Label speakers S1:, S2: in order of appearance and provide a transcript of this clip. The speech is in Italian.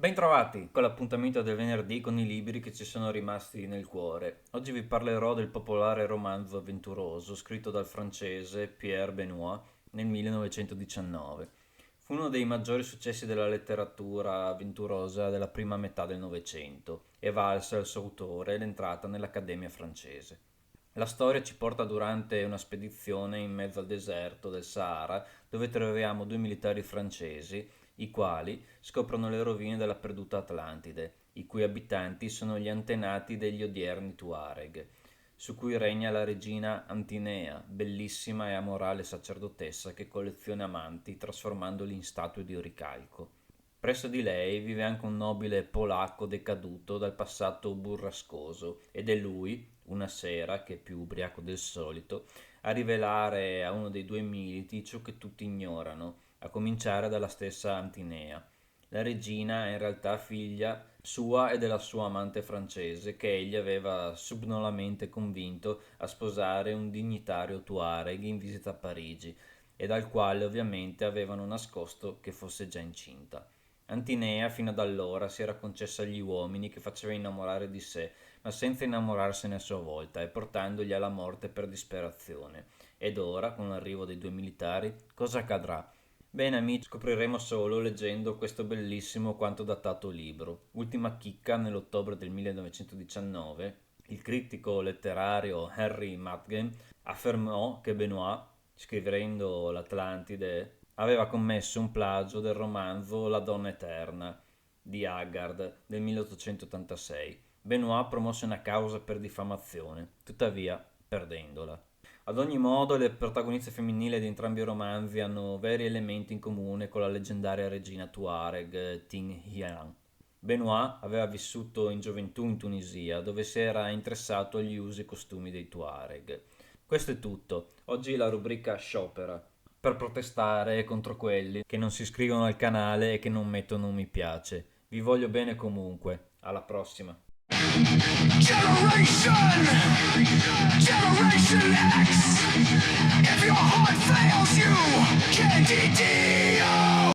S1: Bentrovati con l'appuntamento del venerdì con i libri che ci sono rimasti nel cuore. Oggi vi parlerò del popolare romanzo avventuroso scritto dal francese Pierre Benoit nel 1919. Fu uno dei maggiori successi della letteratura avventurosa della prima metà del Novecento e valse al suo autore l'entrata nell'Accademia francese. La storia ci porta durante una spedizione in mezzo al deserto del Sahara, dove troviamo due militari francesi, i quali scoprono le rovine della perduta Atlantide, i cui abitanti sono gli antenati degli odierni Tuareg, su cui regna la regina Antinea, bellissima e amorale sacerdotessa che colleziona amanti trasformandoli in statue di oricalco. Presso di lei vive anche un nobile polacco decaduto dal passato burrascoso ed è lui, una sera, che è più ubriaco del solito, a rivelare a uno dei due militi ciò che tutti ignorano, a cominciare dalla stessa Antinea. La regina è in realtà figlia sua e della sua amante francese, che egli aveva subdolamente convinto a sposare un dignitario Tuareg in visita a Parigi, e dal quale ovviamente avevano nascosto che fosse già incinta. Antinea fino ad allora si era concessa agli uomini che faceva innamorare di sé, ma senza innamorarsene a sua volta e portandoli alla morte per disperazione. Ed ora, con l'arrivo dei due militari, cosa accadrà? Bene amici, scopriremo solo leggendo questo bellissimo quanto datato libro. Ultima chicca: nell'ottobre del 1919, il critico letterario Henry Matgen affermò che Benoit, scrivendo l'Atlantide, aveva commesso un plagio del romanzo La donna eterna di Haggard del 1886. Benoit promosse una causa per diffamazione, tuttavia perdendola. Ad ogni modo, le protagoniste femminili di entrambi i romanzi hanno veri elementi in comune con la leggendaria regina Tuareg Tin Hian. Benoit aveva vissuto in gioventù in Tunisia, dove si era interessato agli usi e costumi dei Tuareg. Questo è tutto. Oggi la rubrica sciopera, per protestare contro quelli che non si iscrivono al canale e che non mettono un mi piace. Vi voglio bene comunque. Alla prossima.
S2: Generation, Generation X. If your heart fails you, Candy Dio.